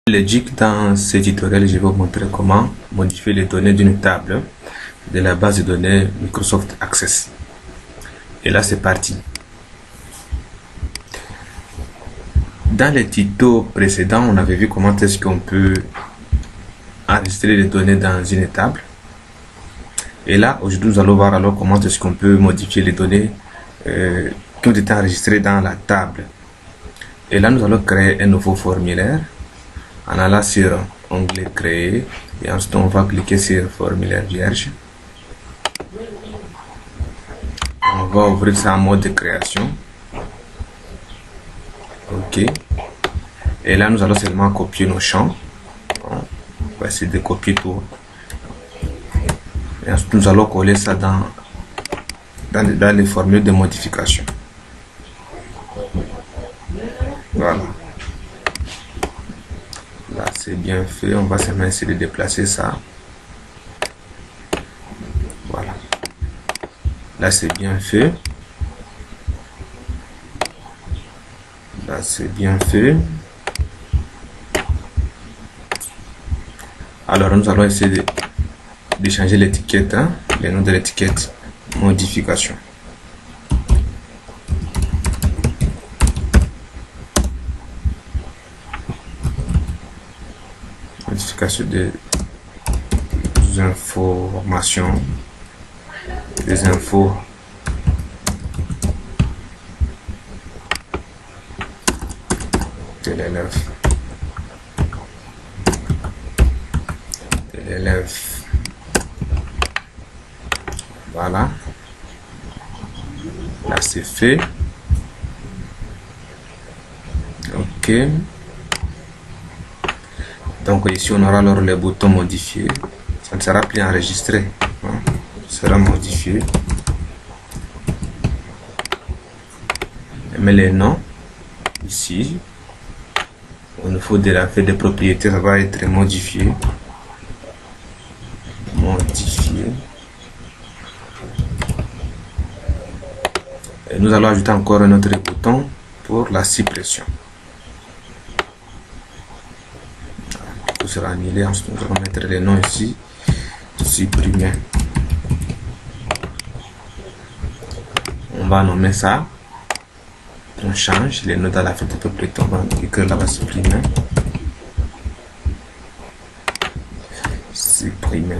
Logique, dans ce tutoriel, je vais vous montrer comment modifier les données d'une table de la base de données Microsoft Access. Et là, c'est parti. Dans les tutos précédents, on avait vu comment est-ce qu'on peut enregistrer les données dans une table. Et là, aujourd'hui, nous allons voir alors comment est-ce qu'on peut modifier les données qui ont été enregistrées dans la table. Et là, nous allons créer un nouveau formulaire en allant sur onglet créer et ensuite on va cliquer sur formulaire vierge. On va ouvrir ça en mode de création. OK. Et là, nous allons seulement copier nos champs. On va essayer de copier tout. Et ensuite, nous allons coller ça dans les formules de modification. Voilà. Là, c'est bien fait. On va seulement essayer de déplacer ça. Voilà. Là, c'est bien fait. Là, c'est bien fait. Alors, nous allons essayer de changer l'étiquette, le nom de l'étiquette, modification. Modification des informations, des infos de l'élève. Voilà. Là, c'est fait. OK. Donc ici, on aura alors le bouton modifier. Ça ne sera plus enregistré. Ça sera modifié. Mais les noms, ici, au niveau de la feuille de propriété, ça va être modifié. Et nous allons ajouter encore un autre bouton pour la suppression. Tout sera annulé. Ensuite, nous allons mettre les noms ici. Supprimer. On va nommer ça. On change les noms dans la feuille de propriété. On va écrire là-bas supprimer. Supprimer.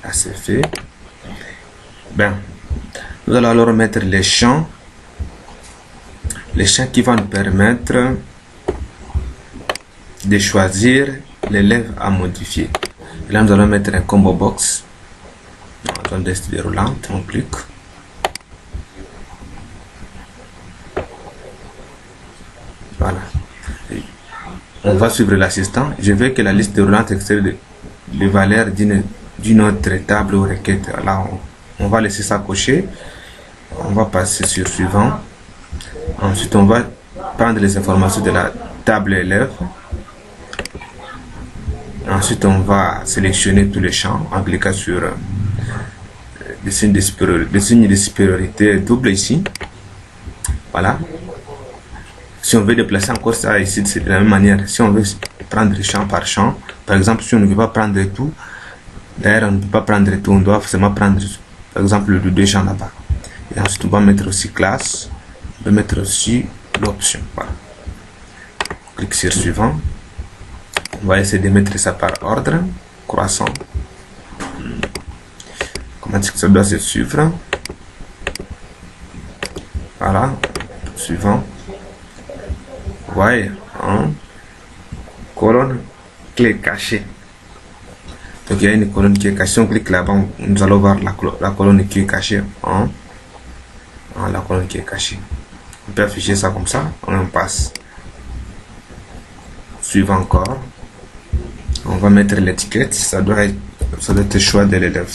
Là, c'est fait. Bien. Nous allons alors mettre les champs qui vont nous permettre de choisir l'élève à modifier. Et là, nous allons mettre un combo box. Dans le liste déroulante, on clique. Voilà. Et on va suivre l'assistant. Je veux que la liste déroulante extrait les valeurs d'une autre table ou requête. Là, on va laisser ça cocher. On va passer sur suivant. Ensuite, on va prendre les informations de la table élève. Ensuite, on va sélectionner tous les champs en cliquant sur le signe de supériorité double ici. Voilà. Si on veut déplacer encore ça ici, c'est de la même manière. Si on veut prendre champ par champ, par exemple, si on ne veut pas prendre tout, d'ailleurs, on ne peut pas prendre tout, on doit forcément prendre, par exemple, le 2 champs là-bas. Et ensuite, on va mettre aussi classe. On peut mettre aussi l'option. Voilà. Clique sur suivant. On va essayer de mettre ça par ordre croissant. Comment est-ce que ça doit se suivre? Voilà. Suivant. Vous voyez, colonne clé cachée. Donc il y a une colonne qui est cachée. On clique là-bas. Nous allons voir la colonne qui est cachée. La colonne qui est cachée. On peut afficher ça comme ça. On passe. Suivant encore. On va mettre l'étiquette. Ça doit être choix de l'élève.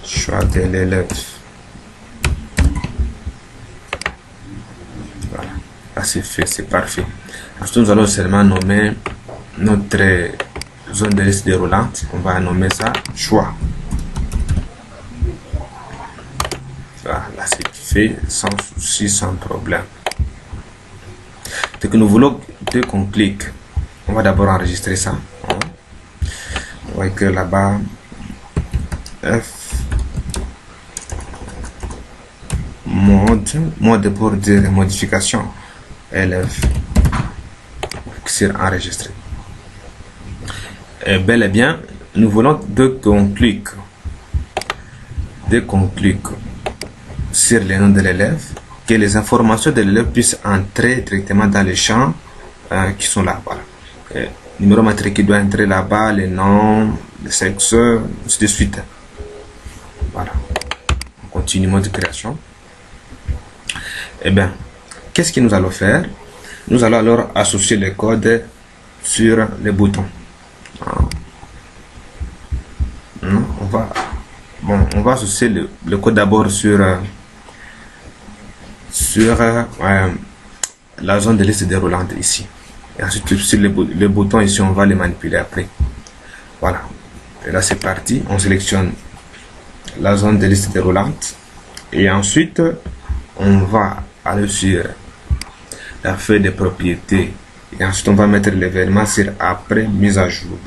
Choix de l'élève. Voilà. Là c'est fait, c'est parfait. Ensuite nous allons seulement nommer notre zone de liste déroulante. On va nommer ça choix. Voilà, là c'est fait sans souci, sans problème. Ce que nous voulons qu'on clique. On va d'abord enregistrer ça. On va écrire là-bas F mode pour dire modification élève sur enregistrer. Et bel et bien, nous voulons dès qu'on clique sur le nom de l'élève, que les informations de l'élève puissent entrer directement dans les champs qui sont là. Voilà. Numéro matrique qui doit entrer là-bas, les noms, le sexe, ainsi de suite. Voilà. On continue mode de création. Eh bien, qu'est-ce que nous allons faire? Nous allons alors associer les codes sur les boutons. On va associer le code d'abord sur la zone de liste déroulante ici. Et ensuite, sur les boutons ici, on va les manipuler après. Voilà. Et là, c'est parti. On sélectionne la zone de liste déroulante. Et ensuite, on va aller sur la feuille de propriétés. Et ensuite, on va mettre l'événement sur après mise à jour.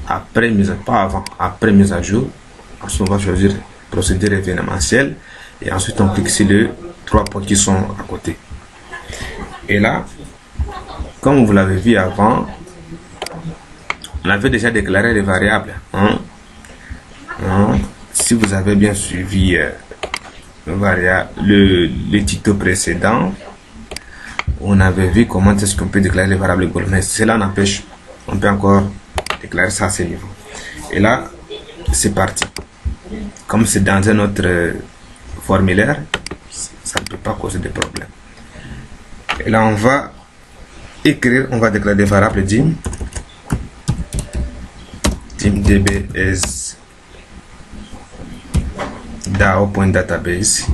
Pas avant, après mise à jour. Ensuite, on va choisir procédure événementielle. Et ensuite, on clique sur les 3 points qui sont à côté. Et là, comme vous l'avez vu avant, on avait déjà déclaré les variables. Si vous avez bien suivi le tuto précédent, on avait vu comment est-ce qu'on peut déclarer les variables globales. Mais cela n'empêche, on peut encore déclarer ça à ce niveau. Et là, c'est parti. Comme c'est dans un autre formulaire, ça ne peut pas causer de problème. Et là, on va écrire, on va déclarer des variables dim db is dao.database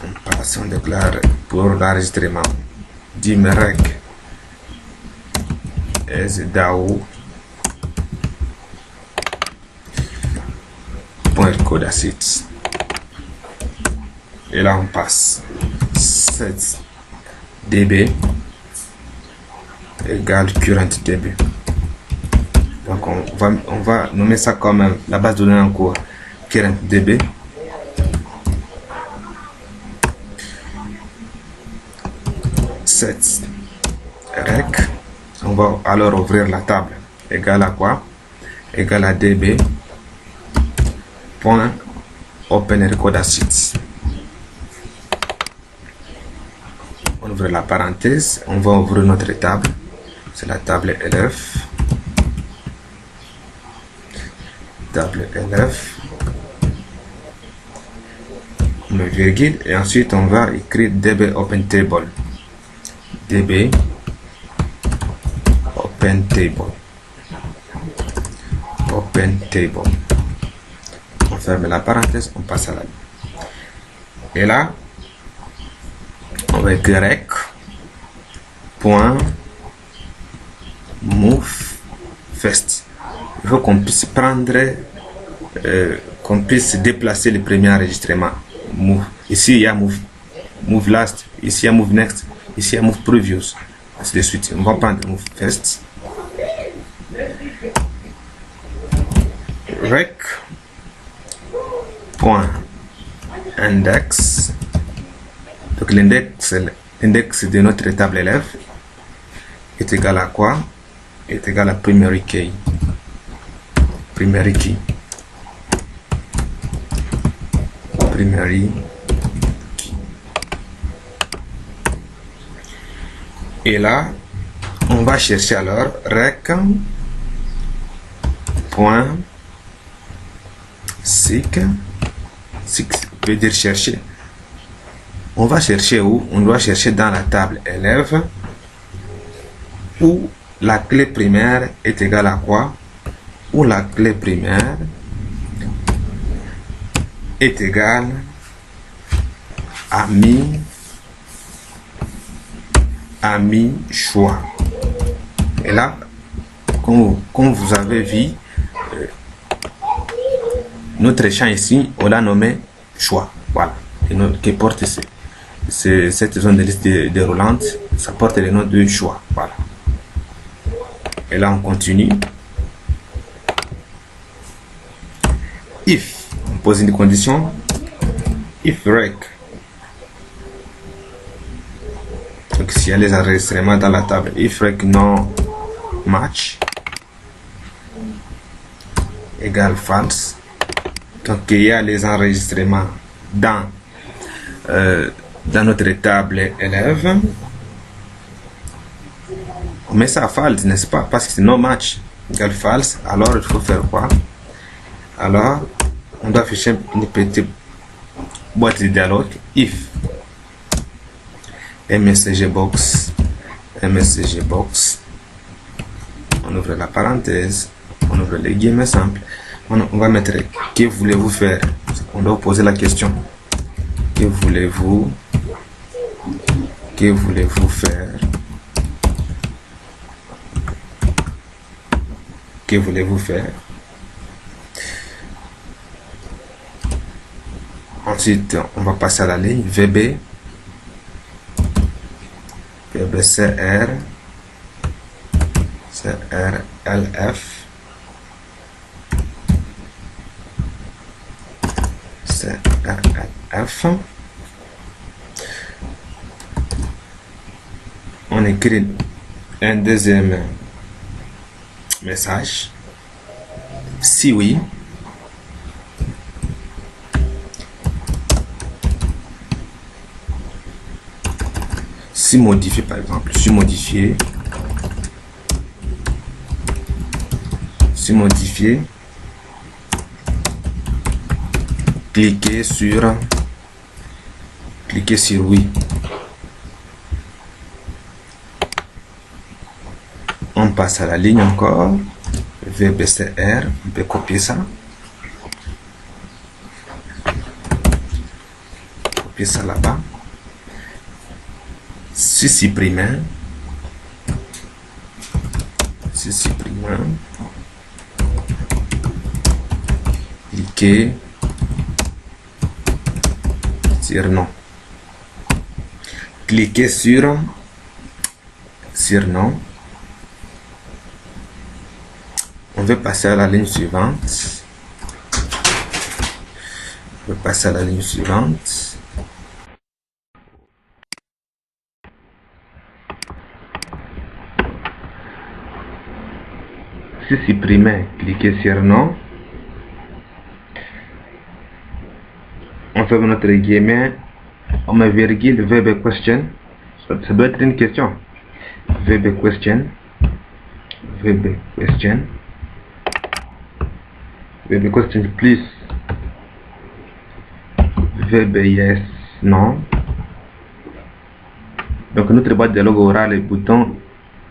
on passe, on déclare pour l'enregistrement dim rec is dao.codeassets. Et là, on passe 7 db égale current db. Donc, on va nommer ça comme la base de données en cours current db. Set rec. On va alors ouvrir la table égale à quoi? Égale à db point open record assets. On ouvre la parenthèse, on va ouvrir notre table, c'est la table élève, on met virgule et ensuite on va écrire db open table, db open table. On ferme la parenthèse, on passe à la ligne. Et là, on va écrire rec point move first. Il faut qu'on puisse prendre, qu'on puisse déplacer le premier enregistrement. Move. Ici il y a move last, ici il y a move next, ici il y a move previous, ainsi de suite. On va prendre move first. Rec point index. Donc l'index de notre table élève est égal à quoi? Est égal à primary key. Et là, on va chercher alors rec point seek veut dire chercher. On va chercher où? On doit chercher dans la table élève où la clé primaire est égale à quoi? Où la clé primaire est égale à mi choix. Et là, comme vous avez vu, notre champ ici, on l'a nommé choix. Voilà. Et qui porte cette zone de liste déroulante, ça porte le nom de choix. Voilà. Et là, on continue. If, on pose une condition. If rec. Donc, s'il y a les enregistrements dans la table, if rec non match égale false. Donc, il y a les enregistrements dans notre table élève. On met ça à false, n'est-ce pas? Parce que c'est non match égale false. Alors, il faut faire quoi? Alors, on doit afficher une petite boîte de dialogue. If msg box, on ouvre la parenthèse, on ouvre les guillemets simples. On va mettre que voulez-vous faire? On doit poser la question. Que voulez-vous faire? Que voulez-vous faire? Ensuite, on va passer à la ligne VB CR LF CRLF. On écrit un deuxième message. Si oui, si modifié, par exemple, si modifié, cliquez sur oui. On passe à la ligne encore, VBCR, on peut copier ça. Copier ça là-bas. Si supprimer, cliquez sur non. Cliquez sur non. On va passer à la ligne suivante. Si supprimer, cliquez sur non. On ferme notre guillemets. On met virgule VB question. Ça doit être une question. VB question. Plus VB yes non. Donc notre boîte de dialogue aura les boutons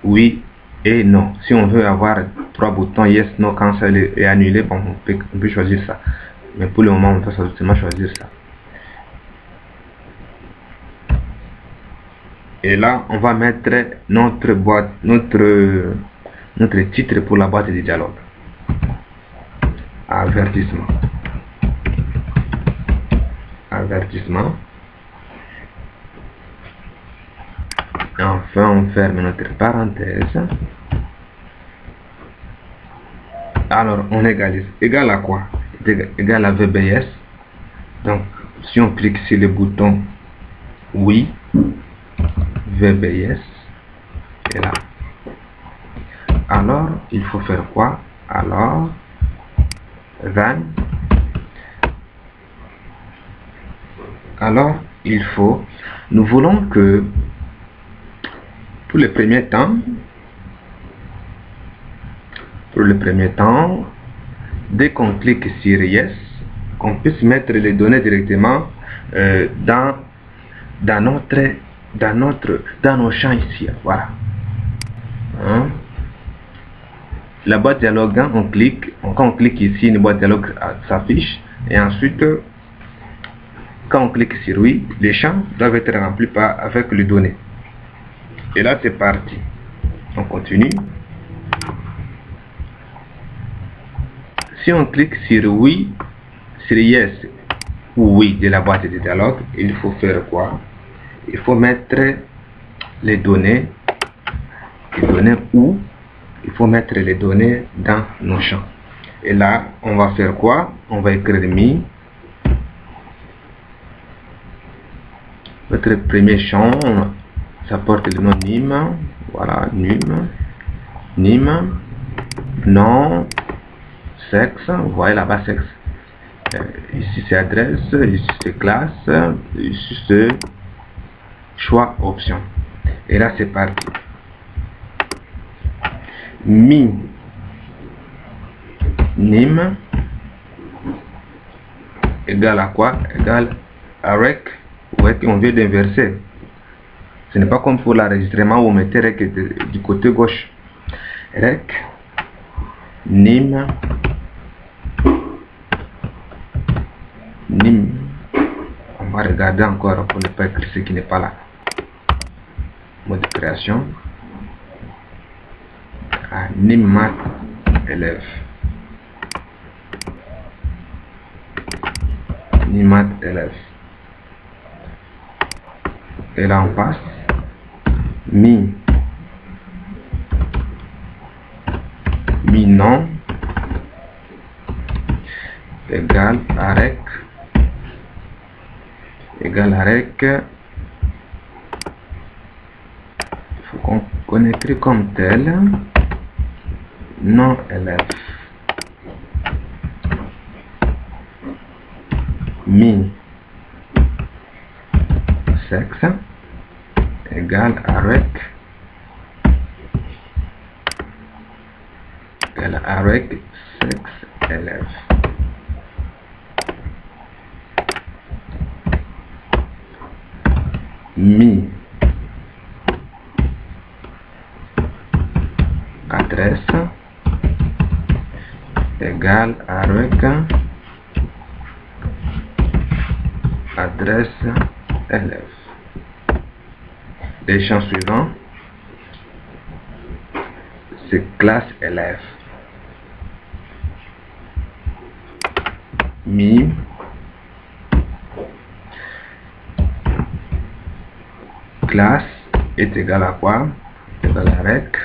oui et non. Si on veut avoir 3 boutons yes, no, cancel et annuler, bon, on peut choisir ça. Mais pour le moment, on va seulement choisir ça. Et là, on va mettre notre titre pour la boîte de dialogue. Avertissement. Et enfin, on ferme notre parenthèse. Alors, on égalise. Égal à quoi? Égal à VBS. Donc, si on clique sur le bouton oui, VBS est là. Alors, il faut faire quoi? Alors, nous voulons que pour le premier temps, dès qu'on clique sur yes, qu'on puisse mettre les données directement dans nos champs ici. Voilà. La boîte dialogue, quand on clique ici, une boîte dialogue s'affiche, et ensuite, quand on clique sur oui, les champs doivent être remplis avec les données. Et là, c'est parti. On continue. Si on clique sur oui, sur yes ou oui de la boîte de dialogue, il faut faire quoi? Il faut mettre les données où il faut mettre les données dans nos champs. Et là, on va faire quoi? On va écrire mi. Notre premier champ, ça porte le nom NIM. Voilà, NIM, nom, sexe. Vous voyez là-bas, sexe. Ici, c'est adresse. Ici, c'est classe. Ici, c'est choix, option. Et là, c'est parti. Mi NIM égale à quoi? Égale à rec. Ouais, on vient d'inverser. Ce n'est pas comme pour l'enregistrement où on mettait rec du côté gauche. Rec NIM on va regarder encore pour ne pas écrire ce qui n'est pas là. Mode de création. NIM math élève. NIM math élève. Et là on passe. Mi nom égale à rec il faut qu'on écrit comme tel non élève. Mi sexe égale à rec sexe élève. Mi adresse égale à rec adresse élève. Les champs suivants, c'est classe élève. Mi classe est égal à quoi? Égal à rec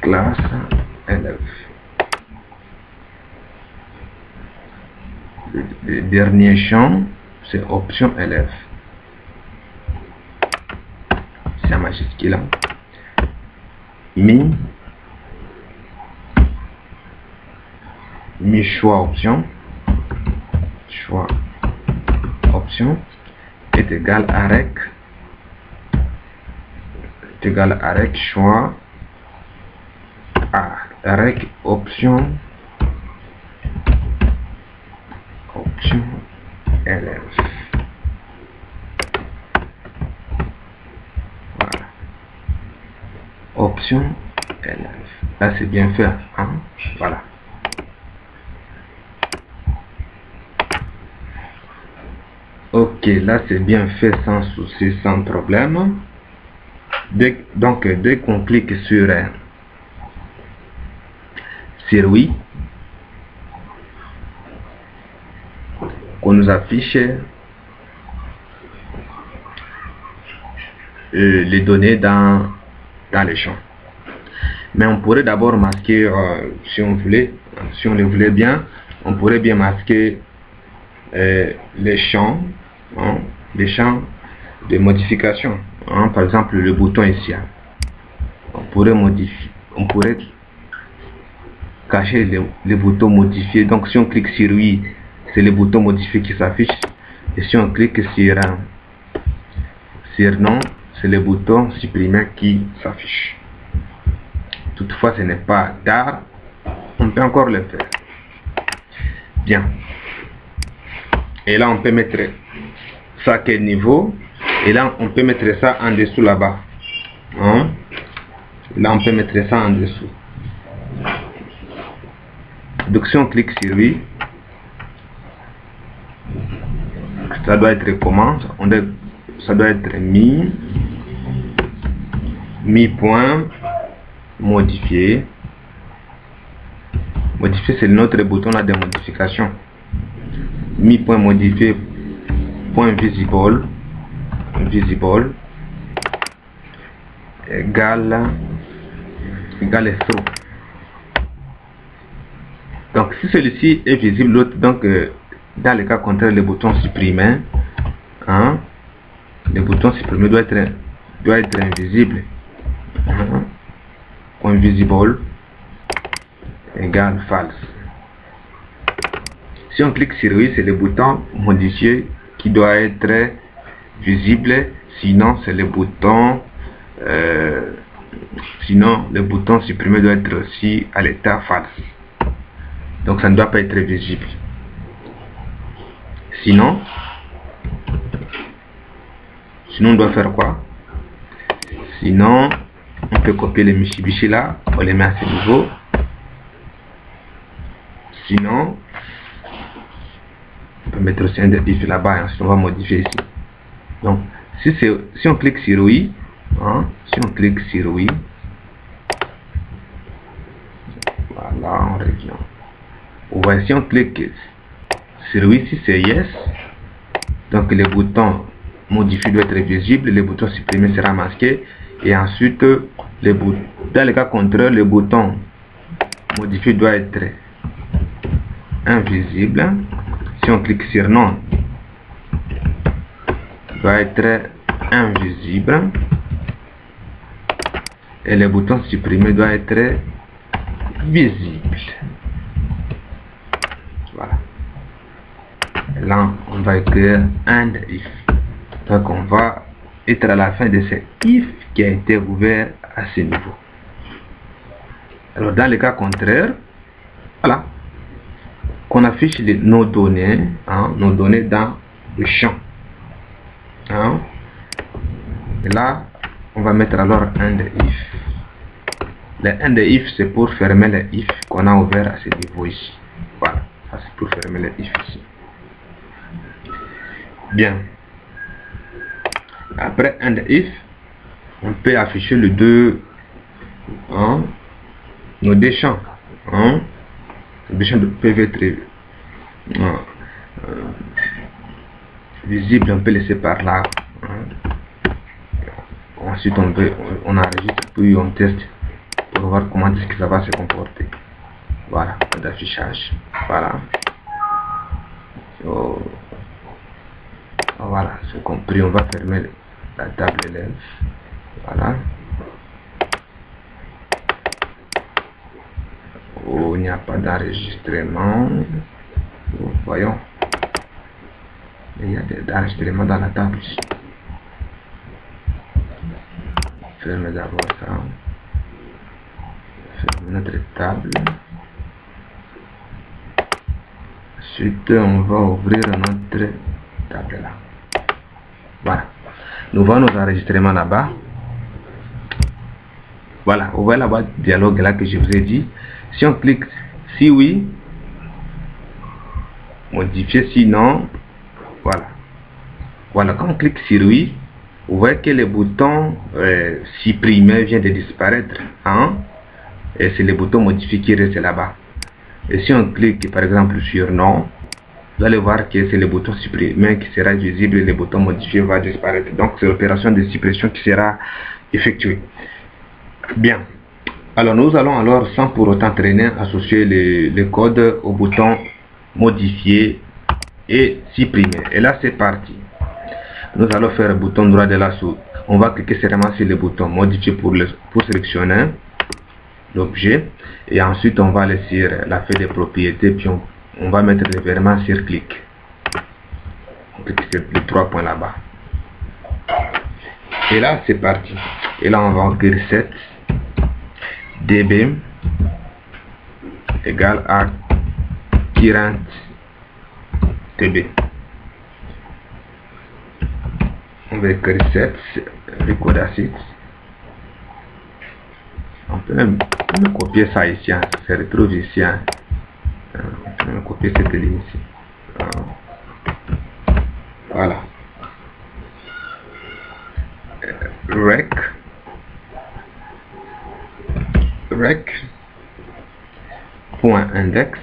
classe élève. Le dernier champ, c'est option élève. C'est un majuscule. Mi choix option est égal à rec choix rec option élève. Voilà. Option élève. Là c'est bien fait, hein? Voilà. Ok, là c'est bien fait sans souci, sans problème. Donc dès qu'on clique sur oui, qu'on nous affiche les données dans les champs. Mais on pourrait d'abord masquer, si on le voulait bien, on pourrait bien masquer les champs, hein, les champs de modification, hein, par exemple le bouton ici, hein. On pourrait cacher les boutons modifiés. Donc si on clique sur oui, c'est le bouton modifié qui s'affiche, et si on clique sur non, c'est le bouton supprimer qui s'affiche. Toutefois ce n'est pas tard, on peut encore le faire. Bien. Et là on peut mettre ça à quel niveau, et là on peut mettre ça en dessous là-bas, hein? Là on peut mettre ça en dessous. Donc si on clique sur oui, ça doit être comment? Ça doit être mi point modifié Modifier, c'est notre bouton là de modification. Mi point modifier, point visible, égale true. Donc si celui-ci est visible, l'autre, donc dans le cas contraire, le bouton supprimé, hein, le bouton supprimé doit être invisible. Point visible égale false. Si on clique sur oui, c'est le bouton modifier qui doit être visible, sinon c'est le bouton supprimé doit être aussi à l'état false. Donc ça ne doit pas être visible. Sinon on doit faire quoi? Sinon on peut copier les Mitsubishi là, on les met à ce niveau. Sinon on peut mettre aussi un if là-bas et ensuite on va modifier ici. Donc si on clique sur oui, hein, si on clique sur oui, voilà, on revient. Vous voyez, si on clique sur oui, si c'est yes, donc le bouton modifier doit être visible, le bouton supprimer sera masqué, et ensuite dans le cas contraire, le bouton modifier doit être invisible. Si on clique sur non, doit être invisible, et le bouton supprimer doit être visible. Voilà. Et là on va écrire and if. Donc on va être à la fin de ce if qui a été ouvert à ce niveau. Alors dans le cas contraire, voilà, qu'on affiche nos données, hein, nos données dans le champ. Hein. Et là on va mettre alors and if. Le and if c'est pour fermer le if qu'on a ouvert à ce niveau ici. Voilà, ça c'est pour fermer le if ici. Bien. Après and if, on peut afficher les deux, hein, nos deux champs. Hein. Les deux champs peuvent être visibles, on peut laisser par là. Hein. Ensuite on enregistre puis on teste pour voir comment est-ce que ça va se comporter. Voilà, d'affichage. Voilà. So, voilà, c'est compris. On va fermer la table élève. Voilà. Oh, il n'y a pas d'enregistrement. Voyons. Il y a des enregistrements dans la table ici. Fermez d'abord ça. Fermez notre table. Ensuite, on va ouvrir notre table là. Voilà. Nous voyons nos enregistrements là-bas. Voilà. Vous voyez là-bas le dialogue là que je vous ai dit. Si on clique si oui, modifier sinon. Voilà. Voilà. Quand on clique sur oui, vous voyez que le bouton supprimer vient de disparaître. Hein? Et c'est le bouton modifier qui reste là-bas. Et si on clique par exemple sur non, vous allez voir que c'est le bouton supprimer qui sera visible et le bouton modifier va disparaître. Donc c'est l'opération de suppression qui sera effectuée. Bien. Alors nous allons alors sans pour autant traîner associer les codes au bouton modifier et supprimer. Et là c'est parti. Nous allons faire le bouton droit de la souris. On va cliquer seulement sur le bouton modifier pour sélectionner l'objet. Et ensuite on va aller sur la feuille de propriétés. Puis on va mettre le verrement sur clic. On clique sur les 3 points là-bas. Et là c'est parti. Et là on va écrire 7 dB égale à 40 dB. On va écrire 7 record acid. On peut même copier ça ici, hein. Ça se retrouve ici. Hein. On peut même copier cette ligne ici. Voilà. Rec point index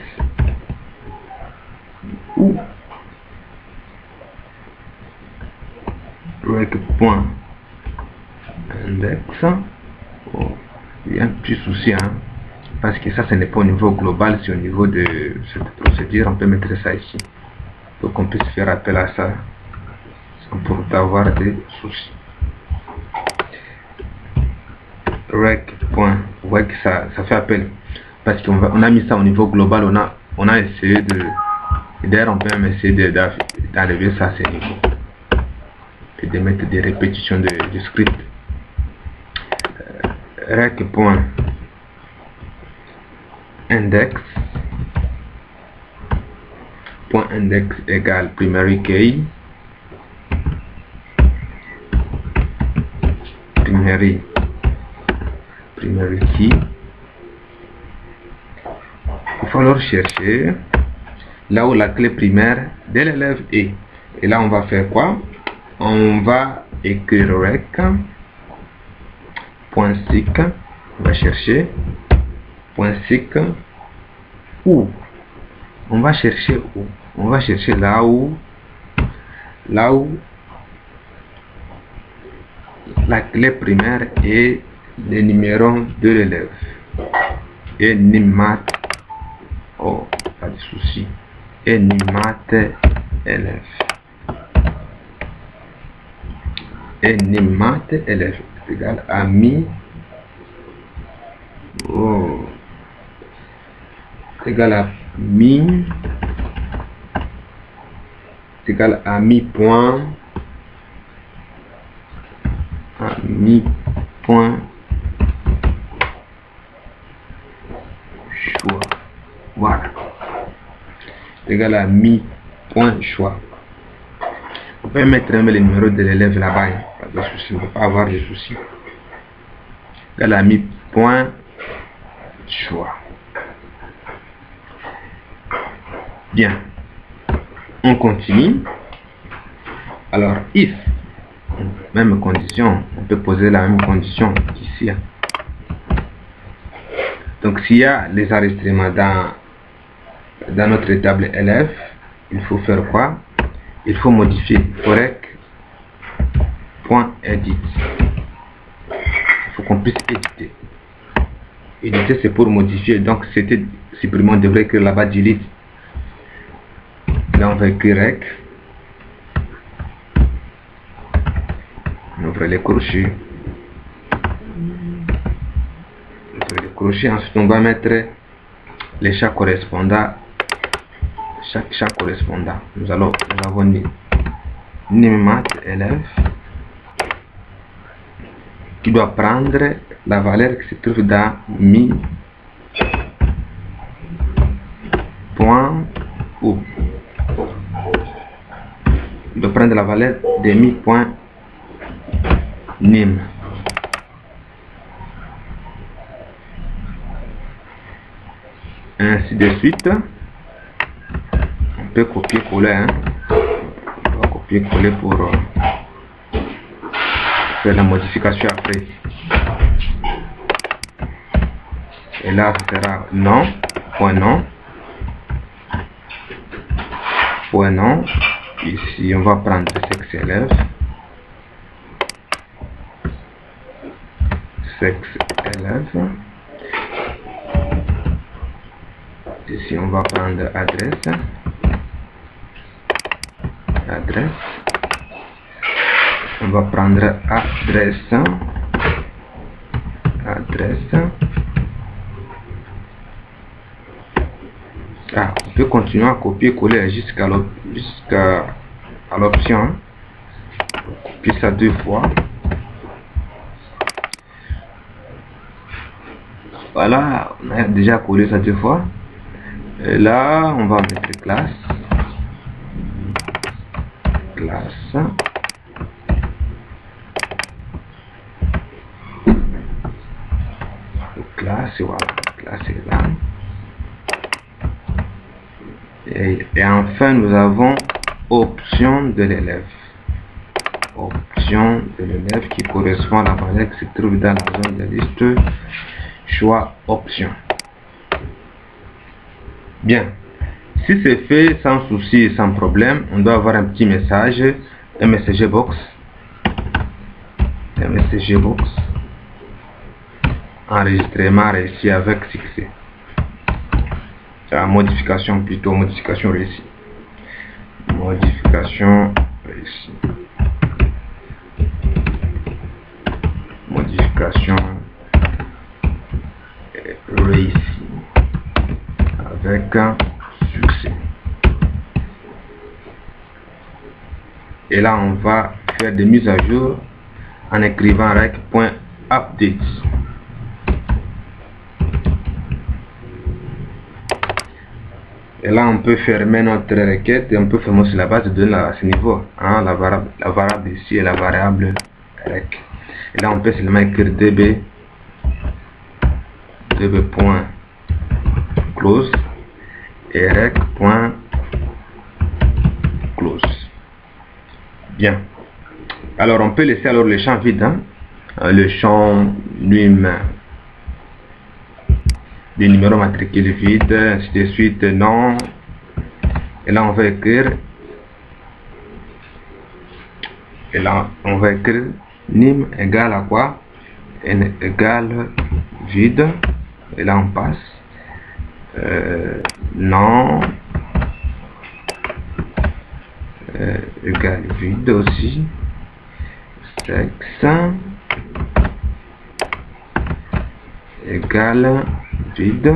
ou rec point index. Oh, il y a un petit souci, hein, parce que ça, ce n'est pas au niveau global, c'est au niveau de cette procédure. On peut mettre ça ici pour qu'on puisse faire appel à ça sans pour avoir des soucis. rec.rec, ça fait appel parce qu'on a mis ça au niveau global. On a essayé de, d'ailleurs on peut même essayer d'arriver ça à ce niveau et de mettre des répétitions de script. rec.index .index égale primary key, primary key. Il va falloir chercher là où la clé primaire de l'élève est. Et là on va faire quoi? On va écrire rec.seek, on va chercher .seek où? On va chercher où? On va chercher là où la clé primaire est le numéro de l'élève. Et NIMAT, oh, pas de souci. Et NIMAT élève. Et NIMAT élève égale à mi. Oh, égal à mi. Égal à mi point. À mi point choix. Voilà. Égal à mi point choix. On peut mettre le numéro de l'élève là-bas. Pas de souci, on ne peut pas avoir de soucis. Égal à mi point choix. Bien. On continue. Alors, if, même condition, on peut poser la même condition ici. Donc, s'il y a les enregistrements dans notre table élève, il faut faire quoi? Il faut modifier rec.edit. Il faut qu'on puisse éditer. Éditer, c'est pour modifier. Donc, c'était supprimé, on devrait écrire là-bas delete. Là, on va écrire rec. On ouvre les crochets. Ensuite, on va mettre les chats correspondants. Chaque chat correspondant. Nous avons mis NIMAT élève qui doit prendre la valeur qui se trouve dans mi point où. Il doit prendre la valeur de mi point nim. Ainsi de suite. On peut copier-coller. Hein. On va copier-coller pour faire la modification après. Et là, ce sera non, point non. Point non. Ici, on va prendre sexe élève. Sexe élève. Ici, on va prendre adresse. Adresse. On va prendre adresse. Adresse. Ah, on peut continuer à copier-coller jusqu'à l'option. Copier ça 2 fois. Voilà, on a déjà collé ça 2 fois. Et là, on va mettre classe. Classe. Classe, voilà. Classe est là. Et enfin, nous avons option de l'élève. Option de l'élève qui correspond à la valeur qui se trouve dans la zone de liste. Choix option. Bien. Si c'est fait sans souci et sans problème, on doit avoir un petit message, un messager box. Un messager box. Enregistrement réussi avec succès. Modification plutôt, modification réussie. Modification réussie. Modification réussie. Avec succès. Et là, on va faire des mises à jour en écrivant rec.update. Et là, on peut fermer notre requête et on peut fermer sur la base de données à ce niveau. Hein, la variable ici et la variable rec. Et là, on peut seulement écrire db.close et rec.close. Bien. Alors, on peut laisser alors le champ vide. Hein, le champ lui-même. Des numéros matricules vides, ainsi de suite, non. Et là, on va écrire. Et là, on va écrire nim égale à quoi? N égale vide. Et là, on passe. Non. Égale vide aussi. Sexe. Égale vide.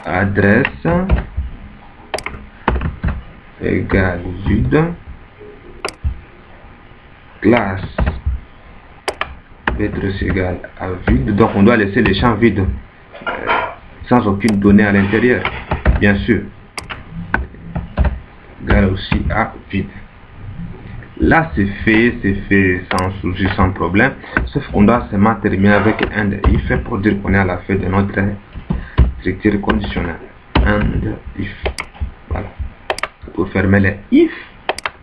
Adresse égale vide. Classe peut être égale à vide. Donc on doit laisser les champs vides sans aucune donnée à l'intérieur, bien sûr. Égale aussi à vide. Là, c'est fait sans souci, sans problème. Sauf qu'on doit seulement terminer avec un if pour dire qu'on est à la fin de notre structure conditionnelle. Un if. Voilà. Pour fermer les if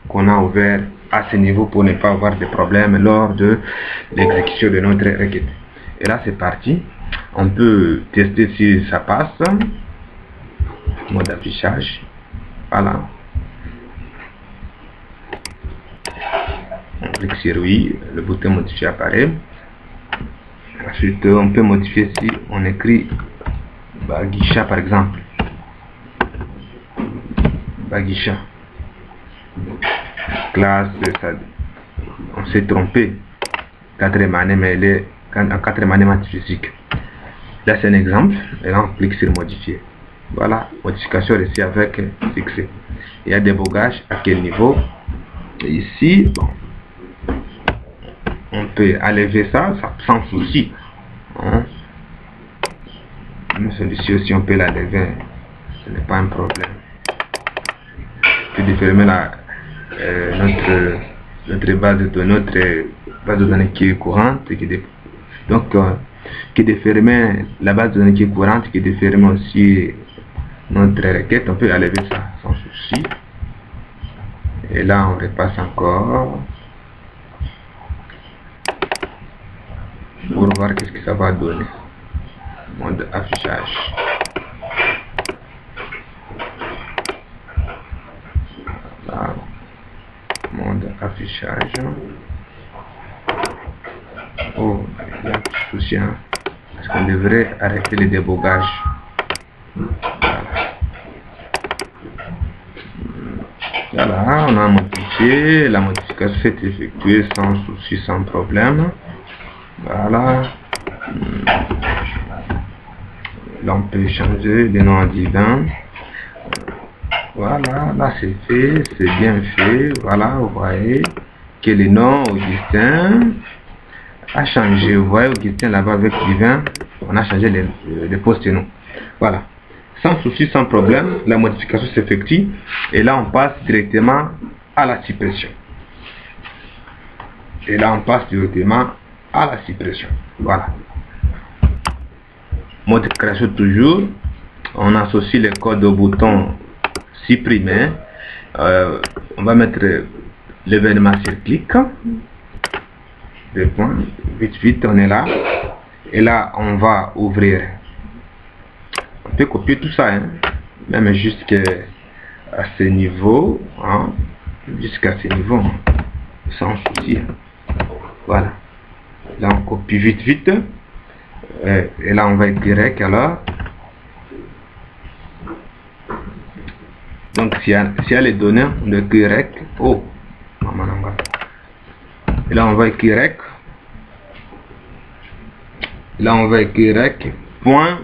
qu'on a ouvert à ce niveau pour ne pas avoir de problème lors de l'exécution de notre requête. Et là, c'est parti. On peut tester si ça passe. Mode affichage. Voilà. On clique sur oui, le bouton modifier apparaît. Ensuite, on peut modifier si on écrit Bagisha par exemple. Bagisha. Classe, ça, on s'est trompé. Quatrième année, mais elle est en quatrième année maths physique. Là, c'est un exemple. Et là, on clique sur modifier. Voilà, modification réussie avec succès. Il y a des bogages à quel niveau? Et ici, bon. On peut enlever ça sans souci. Hein? Mais celui-ci aussi, on peut l'enlever. Ce n'est pas un problème. Je peux fermer notre base de données qui est courante. Donc, qui est fermer la base de données qui est courante, qui est fermer aussi notre requête. On peut enlever ça sans souci. Et là, on repasse encore. Pour voir qu'est-ce que ça va donner. Mode affichage. Voilà. Mode affichage. Oh, il y a un petit souci. Hein? Parce qu'on devrait arrêter les débogages. Voilà, on a modifié. La modification s'est effectuée sans souci, sans problème. Voilà. Là, on peut changer le nom divin. Voilà, là c'est fait, c'est bien fait. Voilà, vous voyez que le nom Augustin a changé. Vous voyez Augustin là-bas avec divin, on a changé les post-noms. Voilà. Sans souci, sans problème, la modification s'effectue. Et là, on passe directement à la suppression. Et là, on passe directement à la suppression. Voilà. Mode création toujours. On associe les codes au bouton supprimer. On va mettre l'événement sur clic. Deux points. Vite, on est là. Et là, on va ouvrir peut copier tout ça, hein, même jusqu'à ce niveau, hein, jusqu'à ce niveau, hein, sans souci. Hein. Voilà. Là, on copie vite, vite. Et là, on va être direct, alors. Donc, s'il y a les données, le direct, oh, et là, on va écrire rec. Là, on va écrire rec. Point.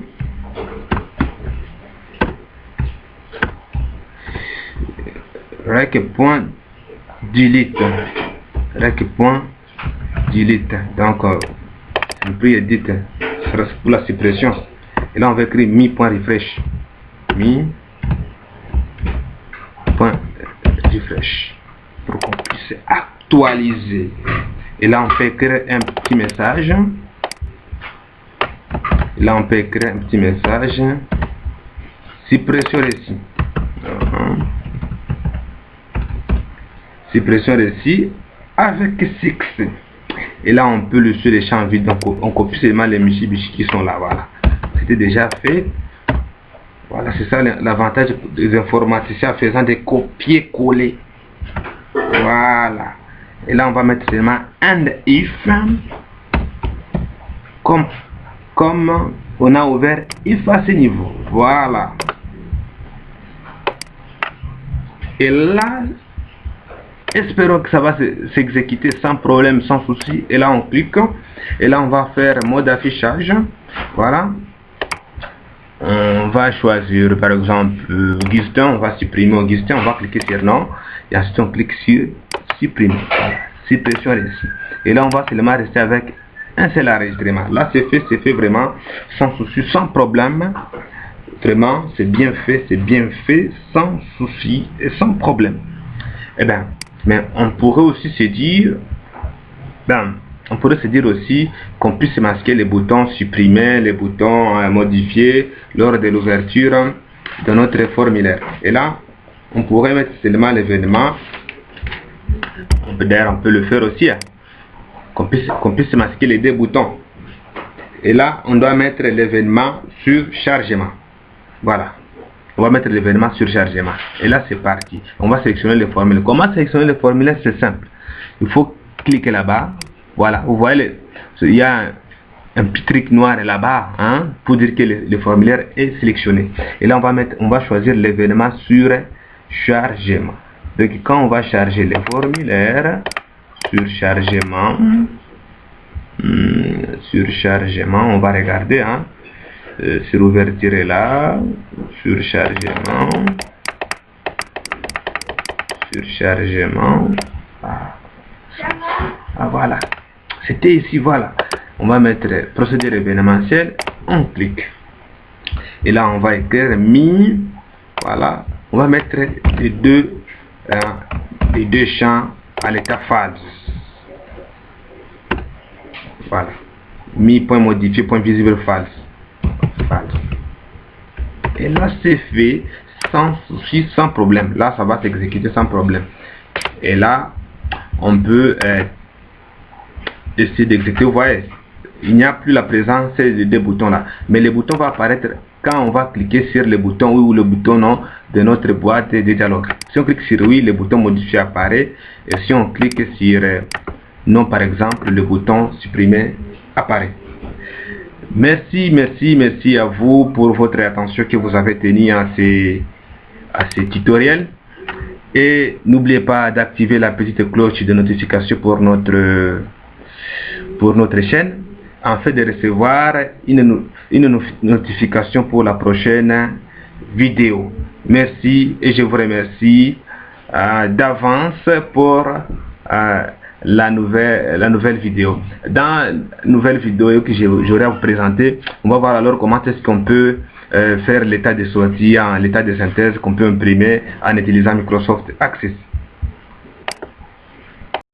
Rec. Point. Delete. Rec. Point. Delete. Donc, le prix est dit. Ce sera pour la suppression. Et là, on va écrire mi.refresh. Mi.refresh. Pour qu'on puisse actualiser. Et là, on peut écrire un petit message. Là, on peut écrire un petit message. Suppression récit. Suppression récit avec 6. Et là, on peut le sur les champs vides. Donc, on copie seulement les michi-bichi qui sont là. Voilà. C'était déjà fait. Voilà, c'est ça l'avantage des informaticiens faisant des copier-coller. Voilà. Et là, on va mettre seulement and if. Comme on a ouvert if à ce niveau. Voilà. Et là, espérons que ça va s'exécuter sans problème, sans souci. Et là, on clique. Et là, on va faire mode affichage. Voilà. On va choisir, par exemple, Augustin. On va supprimer Augustin. On va cliquer sur non. Et ensuite, on clique sur supprimer. Voilà. Suppression récit. Et là, on va seulement rester avec un seul enregistrement. Là, c'est fait vraiment sans souci, sans problème. Vraiment, c'est bien fait, sans souci et sans problème. Eh bien, mais on pourrait aussi se dire, aussi qu'on puisse masquer les boutons supprimer, les boutons modifier lors de l'ouverture de notre formulaire. Et là, on pourrait mettre seulement l'événement. D'ailleurs, on peut le faire aussi, hein, qu'on puisse masquer les deux boutons. Et là, on doit mettre l'événement sur chargement. Voilà. On va mettre l'événement sur chargement. Et là, c'est parti. On va sélectionner les formulaires. Comment sélectionner les formulaires? C'est simple. Il faut cliquer là-bas. Voilà. Vous voyez, il y a un petit truc noir là-bas, hein, pour dire que le formulaire est sélectionné. Et là, on va choisir l'événement sur chargement. Donc, quand on va charger les formulaires, sur chargement, on va regarder, hein, sur ouverture est là, sur chargement, voilà, c'était ici, voilà. On va mettre procédure événementielle, on clique. Et là, on va écrire voilà, on va mettre les deux champs à l'état false. Voilà. Point modifié, point visible false. Et là, c'est fait sans souci, sans problème. Là, ça va s'exécuter sans problème. Et là, on peut essayer d'exécuter. Vous voyez, il n'y a plus la présence des deux boutons là. Mais les boutons vont apparaître quand on va cliquer sur le bouton oui ou le bouton non de notre boîte de dialogue. Si on clique sur oui, le bouton modifier apparaît. Et si on clique sur non, par exemple, le bouton supprimer apparaît. Merci à vous pour votre attention que vous avez tenue à ces tutoriels. Et n'oubliez pas d'activer la petite cloche de notification pour notre chaîne, afin de recevoir une notification pour la prochaine vidéo. Merci et je vous remercie d'avance pour la nouvelle vidéo. Dans la nouvelle vidéo que j'aurai à vous présenter, on va voir alors comment est-ce qu'on peut faire l'état de sortie, l'état de synthèse qu'on peut imprimer en utilisant Microsoft Access.